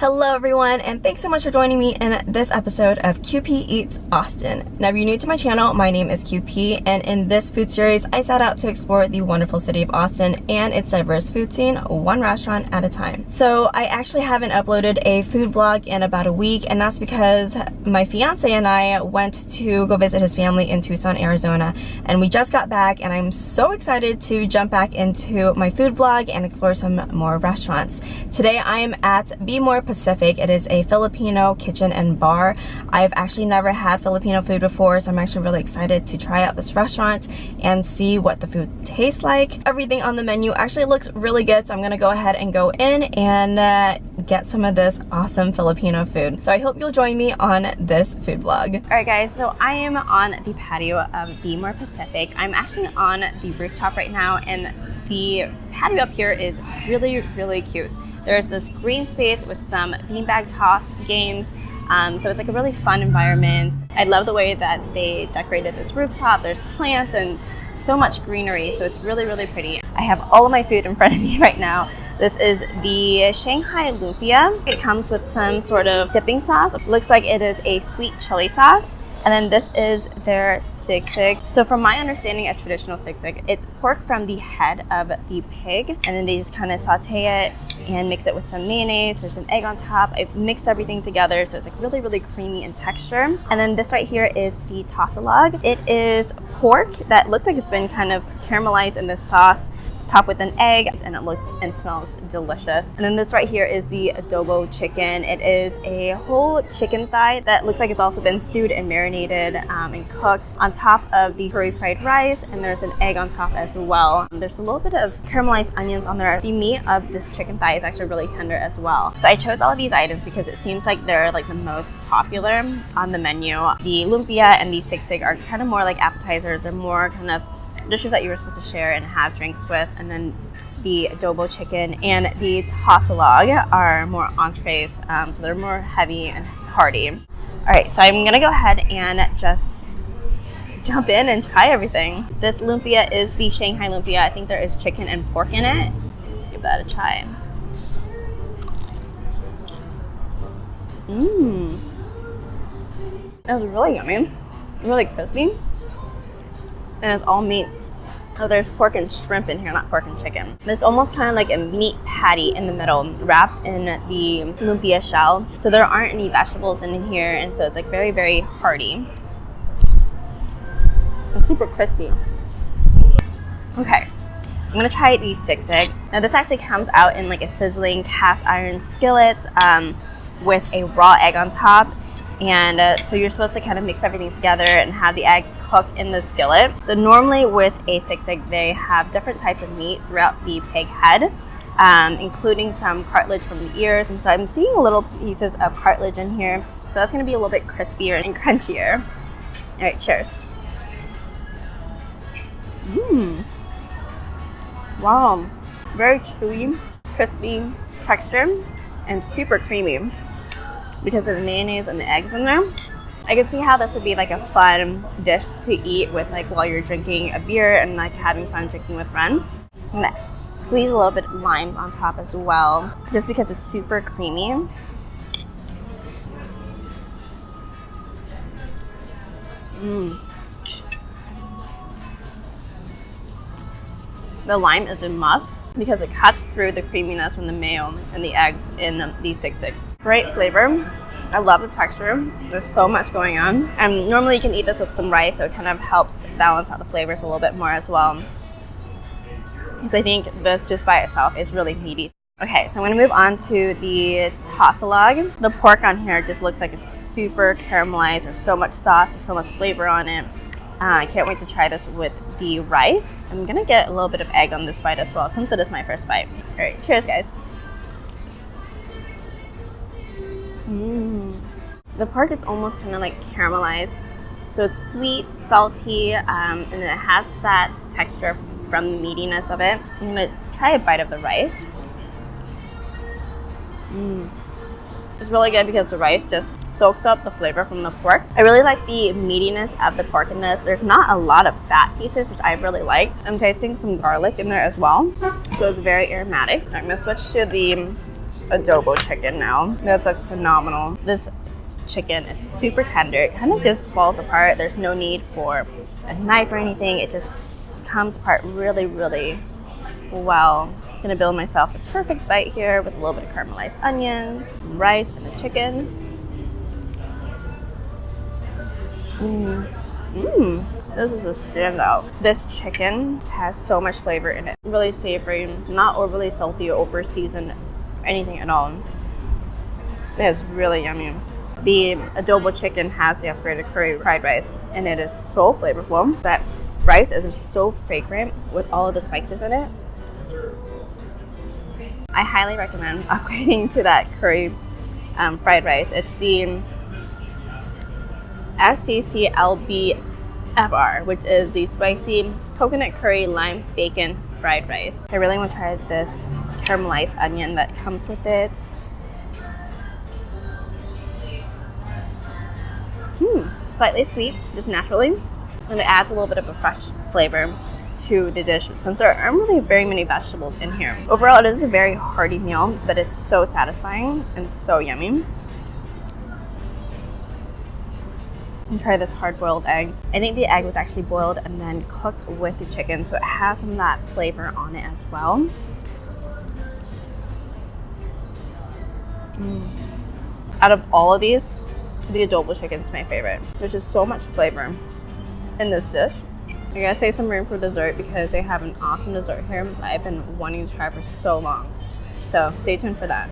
Hello everyone, and thanks so much for joining me in this episode of QP Eats Austin. Now if you're new to my channel, my name is QP, and in this food series I set out to explore the wonderful city of Austin and its diverse food scene, one restaurant at a time. So I actually haven't uploaded a food vlog in about a week, and that's because my fiance and I went to go visit his family in Tucson, Arizona, and we just got back, and I'm so excited to jump back into my food vlog and explore some more restaurants. Today I am at Be More Pacific. It is a Filipino kitchen and bar. I've actually never had Filipino food before, so I'm actually really excited to try out this restaurant and see what the food tastes like. Everything on the menu actually looks really good, so I'm gonna go ahead and go in and get some of this awesome Filipino food. So I hope you'll join me on this food vlog. Alright guys, so I am on the patio of Be More Pacific. I'm actually on the rooftop right now, and the patio up here is really cute. There's this green space with some beanbag toss games. So it's like a really fun environment. I love the way that they decorated this rooftop. There's plants and so much greenery, so it's really pretty. I have all of my food in front of me right now. This is the Shanghai Lumpia. It comes with some sort of dipping sauce. It looks like it is a sweet chili sauce. And then this is their Sisig. So from my understanding of traditional Sisig, it's pork from the head of the pig, and then they just kind of saute it and mix it with some mayonnaise. There's an egg on top. I've mixed everything together, so it's like really creamy in texture. And then this right here is the S.C.L.B.F.R. It is pork that looks like it's been kind of caramelized in this sauce, topped with an egg, and it looks and smells delicious. And then this right here is the Adobo chicken. It is a whole chicken thigh that looks like it's also been stewed and marinated and cooked on top of the curry fried rice, and there's an egg on top as well. There's a little bit of caramelized onions on there. The meat of this chicken thigh is actually really tender as well. So I chose all of these items because it seems like they're like the most popular on the menu. The lumpia and the Sisig are kind of more like appetizers. They're more kind of dishes that you were supposed to share and have drinks with, and then the adobo chicken and the S.C.L.B.F.R are more entrees, so they're more heavy and hearty. All right, so I'm gonna go ahead and just jump in and try everything. This lumpia is the Shanghai Lumpia. I think there is chicken and pork in it. Let's give that a try. That was really yummy, really crispy. And it's all meat. Oh, there's pork and shrimp in here, not pork and chicken. It's almost kind of like a meat patty in the middle, wrapped in the lumpia shell. So there aren't any vegetables in here, and so it's like very hearty. It's super crispy. Okay, I'm gonna try the Sisig. Now this actually comes out in like a sizzling cast iron skillet with a raw egg on top. And so you're supposed to kind of mix everything together and have the egg cook in the skillet. So normally with a Sisig, they have different types of meat throughout the pig head, including some cartilage from the ears. And so I'm seeing little pieces of cartilage in here. So that's gonna be a little bit crispier and crunchier. All right, cheers. Wow, very chewy, crispy texture, and super creamy because of the mayonnaise and the eggs in there. I can see how this would be like a fun dish to eat with, like, while you're drinking a beer and like having fun drinking with friends. I'm gonna squeeze a little bit of lime on top as well, just because it's super creamy. The lime is a must because it cuts through the creaminess from the mayo and the eggs in the Sisig. Great flavor. I love the texture. There's so much going on. And normally you can eat this with some rice, so it kind of helps balance out the flavors a little bit more as well. Because I think this just by itself is really meaty. Okay, so I'm gonna move on to the S.C.L.B.F.R. The pork on here just looks like it's super caramelized. There's so much sauce, there's so much flavor on it. I can't wait to try this with the rice. I'm gonna get a little bit of egg on this bite as well, since it is my first bite. All right, cheers guys. The pork is almost kind of like caramelized. So it's sweet, salty, and then it has that texture from the meatiness of it. I'm gonna try a bite of the rice. It's really good because the rice just soaks up the flavor from the pork. I really like the meatiness of the pork in this. There's not a lot of fat pieces, which I really like. I'm tasting some garlic in there as well, so it's very aromatic. I'm gonna switch to the adobo chicken now. This looks phenomenal. This chicken is super tender. It kind of just falls apart. There's no need for a knife or anything. It just comes apart really, really well. I'm gonna build myself the perfect bite here with a little bit of caramelized onion, some rice, and the chicken. This is a standout. This chicken has so much flavor in it. Really savory, not overly salty or over seasoned, anything at all. It is really yummy. The adobo chicken has the upgraded curry fried rice, and it is so flavorful. That rice is so fragrant with all of the spices in it. I highly recommend upgrading to that curry fried rice. It's the S.C.C.L.B.F.R, which is the spicy coconut curry lime bacon fried rice. I really want to try this caramelized onion that comes with it. Slightly sweet, just naturally, and it adds a little bit of a fresh flavor to the dish since there aren't really very many vegetables in here. Overall, it is a very hearty meal, but it's so satisfying and so yummy. And try this hard-boiled egg. I think the egg was actually boiled and then cooked with the chicken, so it has some of that flavor on it as well. Out of all of these, the adobo chicken is my favorite. There's just so much flavor in this dish. I gotta save some room for dessert because they have an awesome dessert here that I've been wanting to try for so long. So stay tuned for that.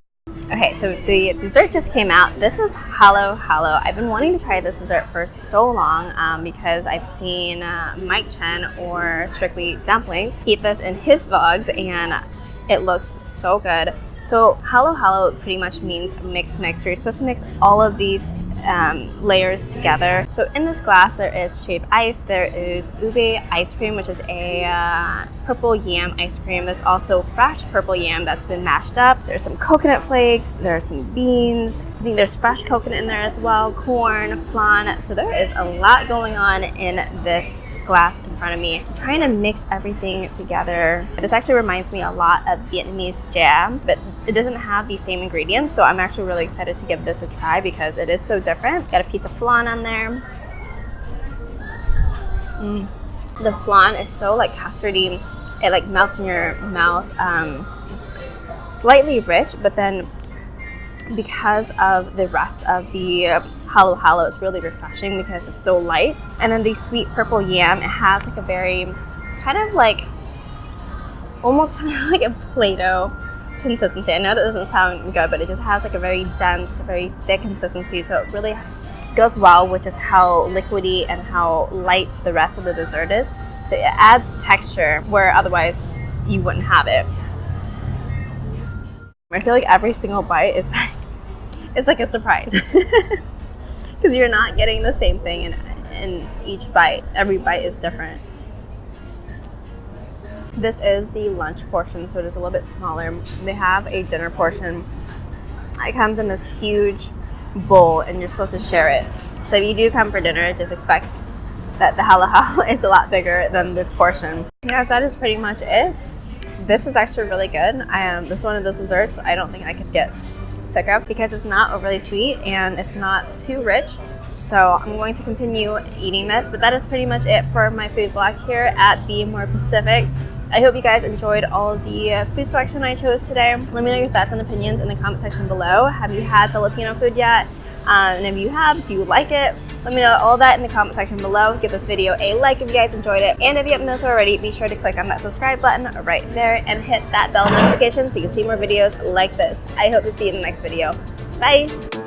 Okay, so the dessert just came out. This is Hallo. I've been wanting to try this dessert for so long because I've seen Mike Chen or Strictly Dumplings eat this in his vlogs, and it looks so good. So Hallo pretty much means mix. So you're supposed to mix all of these layers together. So in this glass there is shaved ice, there is ube ice cream, which is a purple yam ice cream. There's also fresh purple yam that's been mashed up. There's some coconut flakes, there's some beans. I think there's fresh coconut in there as well, corn, flan. So there is a lot going on in this glass in front of me. I'm trying to mix everything together. This actually reminds me a lot of Vietnamese jam, but it doesn't have the same ingredients, so I'm actually really excited to give this a try because it is so different. Got a piece of flan on there. The flan is so like custardy. It like melts in your mouth. It's slightly rich, but then because of the rest of the Hallo, it's really refreshing because it's so light. And then the sweet purple yam, it has like a very kind of like almost kind of like a Play-Doh consistency. I know that doesn't sound good, but it just has like a very dense, very thick consistency, so it really goes well with just how liquidy and how light the rest of the dessert is. So it adds texture where otherwise you wouldn't have it. I feel like every single bite is it's like a surprise because you're not getting the same thing in each bite. Every bite is different. This is the lunch portion, so it is a little bit smaller. They have a dinner portion. It comes in this huge bowl and you're supposed to share it. So if you do come for dinner, just expect that the Hallo is a lot bigger than this portion. Yeah, so that is pretty much it. This is actually really good. This is one of those desserts I don't think I could get sick of because it's not overly sweet and it's not too rich. So I'm going to continue eating this, but that is pretty much it for my food vlog here at Be More Pacific. I hope you guys enjoyed all of the food selection I chose today. Let me know your thoughts and opinions in the comment section below. Have you had Filipino food yet? And if you have, do you like it? Let me know all that in the comment section below. Give this video a like if you guys enjoyed it. And if you haven't done so already, be sure to click on that subscribe button right there and hit that bell notification so you can see more videos like this. I hope to see you in the next video. Bye!